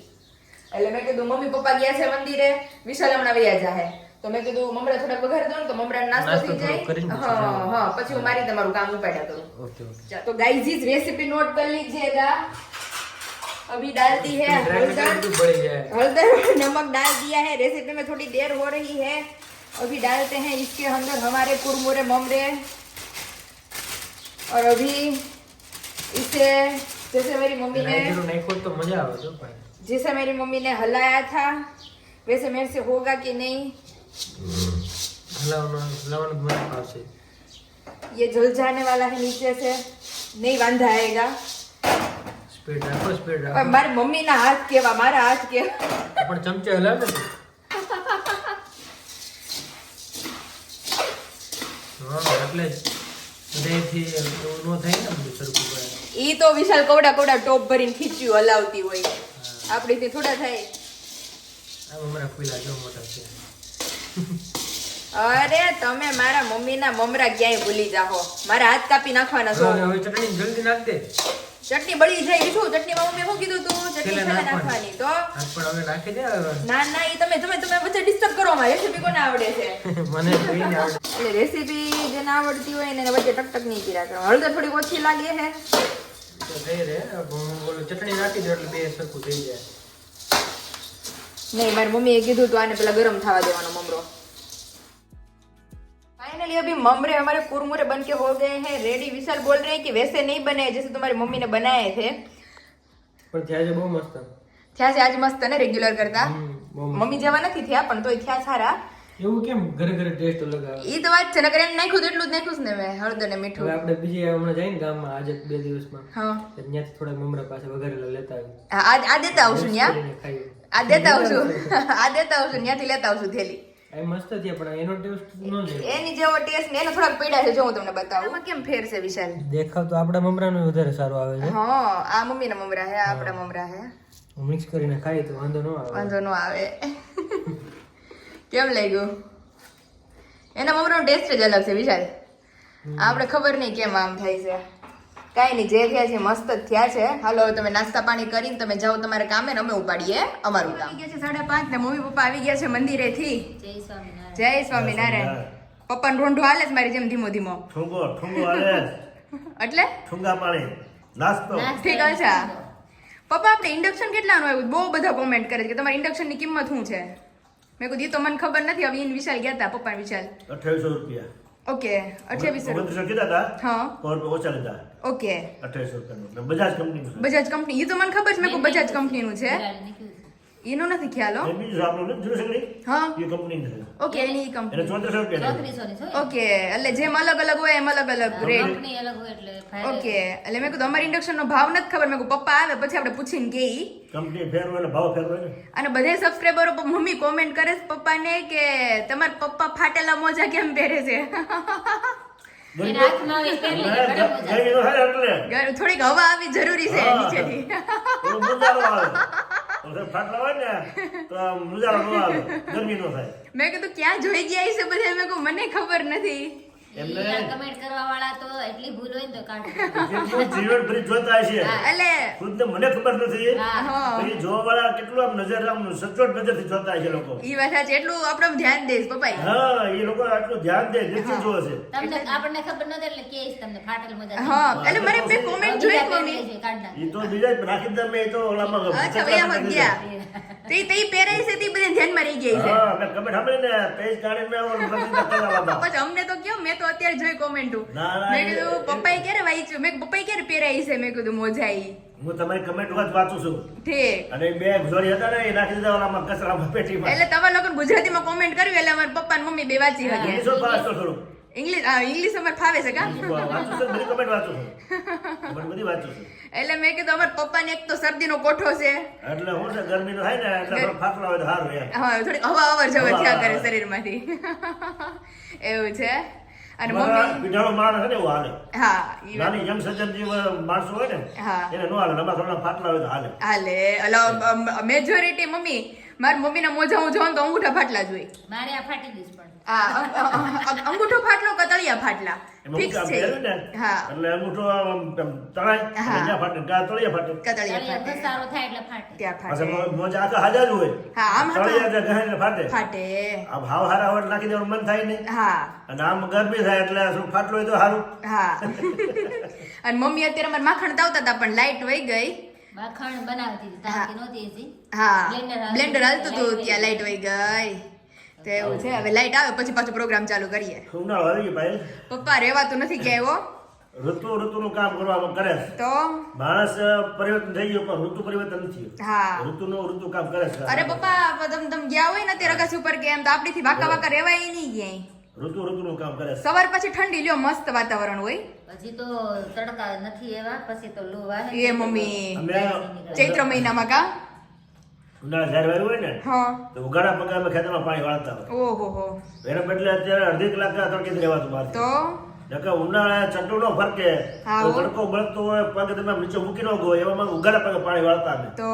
એટલે મેં કીધું મમ્મી પપ્પા ગયા છે મંદિરે વિશાલ હમણાં વયા જાહે તો મેં કીધું મમરા થોડાક વઘારી દઉં ને તો મમરા નાસ્તો નાસ્તો થઈ થોડોક કરીને જાય પછી હા હા પછી હું મારી તમારું કામ ઉપાડ્યા કરું ओके ओके अच्छा, तो गाइस इस रेसिपी नोट कर लीजिएगा अभी डाल दी है हल्दर तो बढ़ गया है हल्दर नमक डाल दिया है रेसिपी में थोड़ी देर हो रही है अभी डालते हैं इसके अंदर हमारे कुरमुरे ममरे और अभी इसे जैसे मेरी मम्मी ने રાઈ જીરું નાખ્યું તો મજા આવે છે ભાઈ जैसे मेरी मम्मी ने हलाया था वैसे मेरे से होगा कि नहीं હલાવવાનું મને આવશે ये जल जाने वाला है नीचे से नहीं बांधा आएगा સ્પીડ રાખો સ્પીડ હવે રાખો મારી મમ્મીના હાથ કેવા, મારા હાથ કેવા. પણ ચમચે હલાવ ને તું. હા એટલે જ બધેથી એવું ન થાય ને બધું સરખું કરે. ઈ તો વિશાલ કવડા કવડા ટોપ ભરીને ખીચ્યું હલાવતી હોય, આપણીથી થોડા થાય. આ મમરા ફૂલા જો મોટા છે. અરે તમે મારા મમ્મીના મમરા ક્યાંય ભૂલી જાઓ. મારા હાથ કાપી નાખવાના છો. હવે ચટણી જલ્દી નાખ દે. ચટણી બળી જાય શું? ચટણીમાં મમ્મી શું કીધું તું? ચટણી છેલ્લે છેલ્લે નાખવાની. તો હાથ પણ હવે નાખી દે હવે. ના ના, ઈ તમે વચ્ચે ડિસ્ટર્બ કરો. માં રેસીપી કોને આવડે છે? મને જોઈને આવડે. એટલે રેસીપી જેને આવડતી હોય ને એને વચ્ચે ટક નહીં કર્યા કરો. હળદર થોડી ઓછી લાગે હે. તો થઈ રહે ઓલું ચટણી નાખી દો એટલે બે સરખું થઈ જાય. नहीं, मेरी मम्मी ये कीधु तो आने पहला गरम थावा देवानो ममरो. फाइनली अभी ममरे हमारे कुरमुरे बन के हो गए हैं रेडी. विशाल बोल रहे हैं कि वैसे नहीं बने जैसे तुम्हारी मम्मी ने बनाए थे. પણ થયા છે બહુ મસ્ત. થયા છે આજ મસ્ત ને રેગ્યુલર કરતા. બહુ મસ્ત. મમ્મી જેવા નથી થયા પણ તોય થયા સારા. એવું કેમ ઘરે ઘરે ટેસ્ટ અલગ આવે. ઈ તો વાત છે. નકર એને નાખ્યું તો એટલું જ નાખ્યું છે ને મેં હળદર ને હવે મીઠું. આપણે બીજી હમણાં જઈને ગામમાં આજે 2 દિવસમાં હા ત્યાંથી થોડા મમરા પાસે વઘારેલા લેતા આવીએ. આ દેતા આવશું ન્યા. કરીને ખાઈએ. આ દેતા આવશું. આ દેતા આવશું ન્યાથી લેતા આવશું થેલી. આ મસ્ત થયા પણ એનો ટેસ્ટ ન જાય. એની જેવો ટેસ્ટ ને એને થોડાક પડ્યા છે જો હું તમને બતાવું. એમાં કેમ ફેર છે વિશાલ? દેખાવ તો આપણા મમરાનો વધારે સારો આવે છે. હા આ મમ્મીના મમરા હે, આપણા મમરા હે. મિક્સ કરીને ખાઈએ તો વાંધો ન આવે. વાંધો ન આવે. કેમ લાગ્યું? એના મમરાનો ટેસ્ટ જ અલગ છે વિશાલ. આપણે ખબર નહીં કેમ આમ થાય છે. કાંઈ નહીં, જે થયા છે મસ્ત જ થયા છે. હાલો હવે તમે નાસ્તા પાણી કરીને તમે જાઓ તમારે કામે ને અમે ઉપાડીએ અમારું કામ. આવી ગયા છે 5:30 ને મમ્મી પપ્પા આવી ગયા છે મંદિરેથી. જય સ્વામિનારાયણ. જય સ્વામિનારાયણ. પપ્પાનો રોંઢો હાલે છે મારી જેમ ધીમો ધીમો. ઠુંગો હાલે. એટલે ઠુંગા પાણી નાસ્તો. ઠીક અચ્છા. પપ્પા આપણે ઇન્ડક્શન કેટલાનું આવ્યું? બહુ બધા કોમેન્ટ કરે છે કે તમારી ઇન્ડક્શનની કિંમત શું છે. મેં કીધું ઈ તો મને ખબર નથી. હવે ઈન વિશાલ ગયા હતા પપ્પા વિશાલ. 2800 રૂપિયા. ઓકે 2800. 2900 કીધા હતા. હા પણ ઓછા લીધા. ઓકે 2800 રૂપિયાનું. બજાજ કંપનીનું છે. બજાજ કંપની. ઈ તો મને ખબર છે. મેં કહ્યું બજાજ કંપનીનું છે. વિરાળને કીધું. એનો નથી ખ્યાલ હો. એ બીજું છે આપણું નથી જોયું છે કે હા નહીં? એ કંપનીનું છે. ઓકે એની એને કંપની. 3400 રૂપિયા. 3400 ની છે. ઓકે એટલે જેમ અલગ અલગ હોય એમ અલગ અલગ રેટ. કંપની અલગ હોય એટલે ફાયદો. ઓકે એટલે મેં કીધું અમારી ઇન્ડક્શન નો ભાવ નથી ખબર. મેં કીધું પપ્પા આવે પછી આપણે પૂછીને ગઈ. કંપની ફેર હોય ને ભાવ ફેર હોય ને. અને બધે સબસ્ક્રાઇબરો મમ્મી કોમેન્ટ કરે છે પપ્પાને કે તમારા પપ્પા ફાટેલા મોજા કેમ પહેરે છે. એના હાથમાં આવે પહેરી લે, ગરમ મોજા. ગરમીનો થાય એટલે થોડીક હવા આવી જરૂરી છે હા. નીચેથી. થોડો મુજારો આવે. તો ફાટલા હોય ને તો આમ મુજારો ન આવે. ગરમી ન થાય. મેં કીધું ક્યાં જોઈ ગયા છે બધા. મેં કહ્યું મને ખબર નથી. એમને કમેન્ટ કરવા વાળા તો એટલી ભૂલ હોય ને તો કાઢે. કેટલું જીવન ફરી જોતા હશે. એટલે ખુદને મને ખબર નથી. હા. પછી જોવાવાળા કેટલું આમ નજર આમ સચોટ નજરથી જોતા હશે લોકો. ઈ વાત સાચી. એટલું આપણે ધ્યાન દઈશ પપ્પા. હા એ લોકો આટલું ધ્યાન દે નિશ્ચિત જોવે છે. તમને આપણને ખબર નથી એટલે કેસ તમને ફાટેલ મોજા. હા એટલે મને બે કોમેન્ટ જોઈ મમ્મી. એ તો બીજા જ રાખી દે. મેં તો ઓલામાં અચ્છા ભૈયા હોત ગયા. તે પહેરાય છે તે બધા ધ્યાનમાં રહી ગઈ છે. હા મેં કમેન્ટ સાંભળી ને પેજ કાઢીને મેં ઓલું બધી ધક્કા લાવતા. પછી અમને તો કયો મેં તો અત્યારે જોઈ કોમેન્ટ. ના, ના, મેં કીધું પપ્પાએ ક્યારે વાંચ્યું? મેં કીધું, પપ્પાએ ક્યારે પહેરાઈ છે? મેં કીધું મોજા ઈ. હું તમારી કમેન્ટ વાંચું છું. ઠીક. અને બે ઘોડી હતા ને એ નાખી દીધા ઓલામાં કચરામાં પેટીમાં. એટલે તમારા લોકો ગુજરાતીમાં કોમેન્ટ કર્યું એટલે અમારા પપ્પા ને મમ્મી બે વાંચી શકે. ઇંગ્લિશો પાસ તો થોડું. ઇંગ્લિશ અમારે ફાવે છે કા? વાંચું છું બધી કમેન્ટ વાંચું છું. બધી વાંચું છું. એટલે મેં કીધું અમારા પપ્પાને એક તો શરદીનો કોઠો છે. એટલે હું છે ગરમીનો થાય ને એટલે થોડો ફાટલા હોય તો સારું એમ. હા થોડીક હવા અવર જવર હવા થયા કરે અવર. શરીરમાંથી. એવું છે. અને મારા મમ્મી પીઢાળો માણસ છે ને એવું હાલે. હા ઈ વાત. નાની યંગ સજ્જન જે માણસો હોય ને હા. એને નો હાલે. નવા થોડા ફાટલા હોય તો હાલે. હાલે અલા મેજોરિટી મમ્મી મારી મમ્મીના મોજા હું જોઉં તો અંગૂઠા ફાટલા જોઈ. મારે આ ફાટી ગયું છે પણ. અંગૂઠો ફાટલો કતળિયા ફાટલા એમાં ફિક્સ ઊંચા છે. પહેર્યું ને હા એટલે અંગૂઠો આમ તળાય હા. અને ત્યાં ફાટે ગા તળિયા ફાટે. કતળિયા તળિયે ફાટે ઘસારો થાય એટલે ફાટે. ત્યાં પાછા ફાટે મોજા આખા હાજા જ હોય. હા, આમ હતા. તળિયા ત્યાં ગહાઈને ફાટે. ફાટે આ ભાવ હારા હોય એટલે નાખી દેવાનું મન થાય નહીં. હા અને આમ ગરમી થાય એટલે શું ફાટલો હોય તો સારું. હા અને મમ્મી અત્યારે અમારે માખણ તાવતા હતા પણ લાઈટ વહી ગઈ. માખણ બનાવતી હતી તાકી નહોતી હજી. હા Blender બ્લેન્ડર હાલતું હતું light ત્યાં લાઈટ વહી ગઈ. તો એવું છે. હવે લાઈટ આવે પછી પાછો પ્રોગ્રામ ચાલુ કરીએ. ઉનાળો આવી ગયો ભાઈ. પપ્પા રહેવાતું નથી ક્યાંય હો. ઋતુનું કામ કરવામાં કરે છે. તો માણસ પરિવર્તન થઈ ગયું પણ ઋતુ પરિવર્તન નથી. હા ઋતુ કામ કરે છે. અરે પપ્પા તમે ગયા હોય ને અત્યારે અગાસી ઉપર કે એમ તો આપણીથી વાકા વાકા રહેવાય નહીં ક્યાંય. ઋતુનું કામ કરે છે. સવાર પછી ઠંડી લ્યો મસ્ત વાતાવરણ હોય. હજી તો તડકા નથી એવા, પછી તો લૂ વાહે. એ મમ્મી અમે ચૈત્ર મહિનામાં કા ઉનાળા જ્યારે વાયુ હોય ને હા તો ઉગાડા પગે અમે ખેતરમાં પાણી વાળતા હોય. ઓહો હો એના બદલે અત્યારે અડધી કલાક તડકે રહેવાતું બહાર. તો નકર ઉનાળે ચટુ નો ફરકે હા, તો હો. તડકો બળતો હોય પગ તમે નીચે મૂકી ન ગયો એવામાં ઉગાડા પગે પાણી વાળતા અમે. તો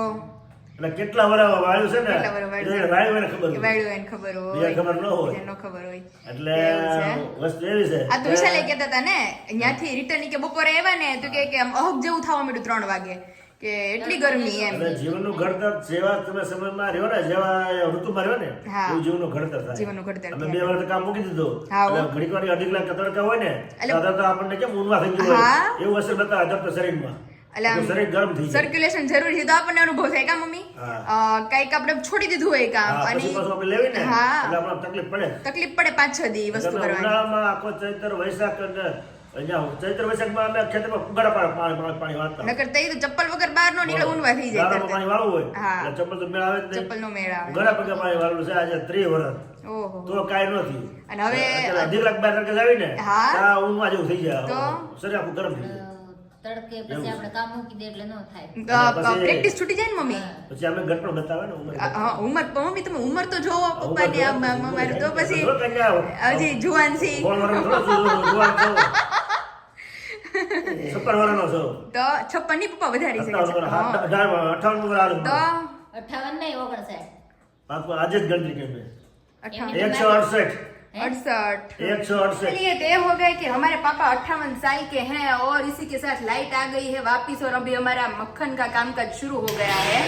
અને કેટલા વર્ષ વાળ્યું છે ને કેટલા વર્ષ વાળ્યું એ વાળ્યું એને ખબર હોય. વાળ્યું એને ખબર બીજાને હોય ખબર ન હોય. બીજાને ન ખબર હોય એટલે એવું છે. વસ્તુ એવી છે આ તો વિશાલે કહેતા હતા ને અહીંયાથી રિટર્ન કે બપોરે આવ્યા ને તો કે આમ અહક જેવું થવા માંડ્યું 3 વાગે કે એટલી ગરમી એમ અને જીવનનું ઘડતર જેવા તમે સમયમાં રહ્યો ને જેવા ઋતુમાં રહ્યો ને હા. એવું જીવનનું ઘડતર થાય. જીવનનું ઘડતર અમે થાય. 2 વર્ષ કામ મૂકી દીધું હા, હો. એટલે ઘડીક વારની અડધી કલાક તડકા હોય ને એટલે- તો આપણને કેમ ઊંઘવા થઈ ગયું હા. હોય એવું અસર બતાવે જપ્ત શરીરમાં એટલે આમ તો શરીર ગરમ થઈ જાય. સર્ક્યુલેશન જરૂરી છે તો આપણને અનુભવ થાય કા મમ્મી હા. કઈક આપણે છોડી દીધું હોય કામ હા, અને પછી પાછું આપણે લેવી ને હા. એટલે આપણને તકલીફ પડે. તકલીફ પડે 5-6 દી વસ્તુ એટલે કરવાની ઉનાળામાં આખો ચૈત્ર વૈશાખ અને અહીંયા ચૈત્ર વૈશાખમાં અમે ખેતરમાં ઉગાડા પાણી વાળતા. નકર તઈ તો ચપ્પલ વગર બહાર નો નીકળે ઊંઘવા થઈ જાય ગાળામાં પાણી વાળવું હોય હા. એટલે ચપ્પલ તો મેળ આવે જ નહીં. ચપ્પલ નો મેળ આવે ઉગાડા પગે પાણી વાળવું છે આજે 30 વર્ષ ઓહો તો કાંઈ ન થયું. અને હવે અત્યારે અડધી કલાક બહાર તડકે જાવી ને હા. ત્યાં ઊંઘમાં જેવું થઈ જાય તો? શરીર આખું ગરમ થઈ જાય. તડકે પછી આપણે કામ મૂકી દે એટલે ન થાય. અને પછી- પ્રેક્ટિસ છૂટી જાય ને મમ્મી પછી અમે ગટપણ બતાવે ને ઉંમર હા ઉંમર મમ્મી તમે ઉંમર તો જોવો પપ્પાની આમ અમારે તો પછી જો કન્યા હજી જુવાન છે ગોળ વાળાનો થોડો જુવાન છો. 56 વાળાનો છો. તો 56 ની પપ્પા વધારી શકે 58 છે હા. 58 વર્ષ આલું. તો 58 નહીં 59. પાછું આજે જ ગણતરી કરી મેં. 58 168 68 168 चलिए तय हो गया कि हमारे पापा 58 साल के हैं और इसी के साथ लाइट आ गई है वापिस और अभी हमारा मक्खन का कामकाज शुरू हो गया है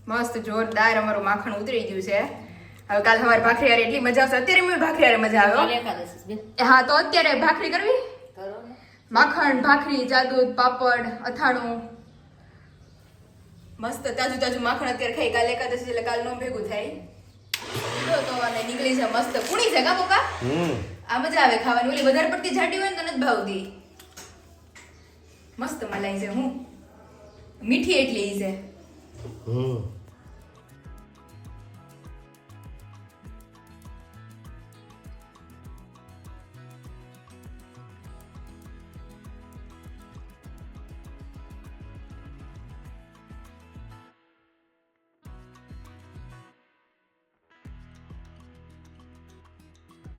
મસ્ત જોરદાર અમારું માખણ ઉતરી ગયું છે હવે કાલ સવારે ભાખરી હારે એટલી મજા આવશે અત્યારે મને ભાખરી હારે મજા કાલે આવે એકાદશી બે હા તો અત્યારે ભાખરી કરવી કરો ને. માખણ ભાખરી જાદૂદ પાપડ અથાણું મસ્ત તાજું તાજું માખણ અત્યારે ખાઈ કાલે એકાદશી એટલે કાલ નો ભેગું થાય તો અને નીકળી છે મસ્ત કુણી છે કા પપ્પા આ મજા આવે ખાવાની ઓલી વધારે પડતી જાડી હોય ને તો નથી ભાવતી મસ્ત મલાઈ છે હું મીઠી એટલી છે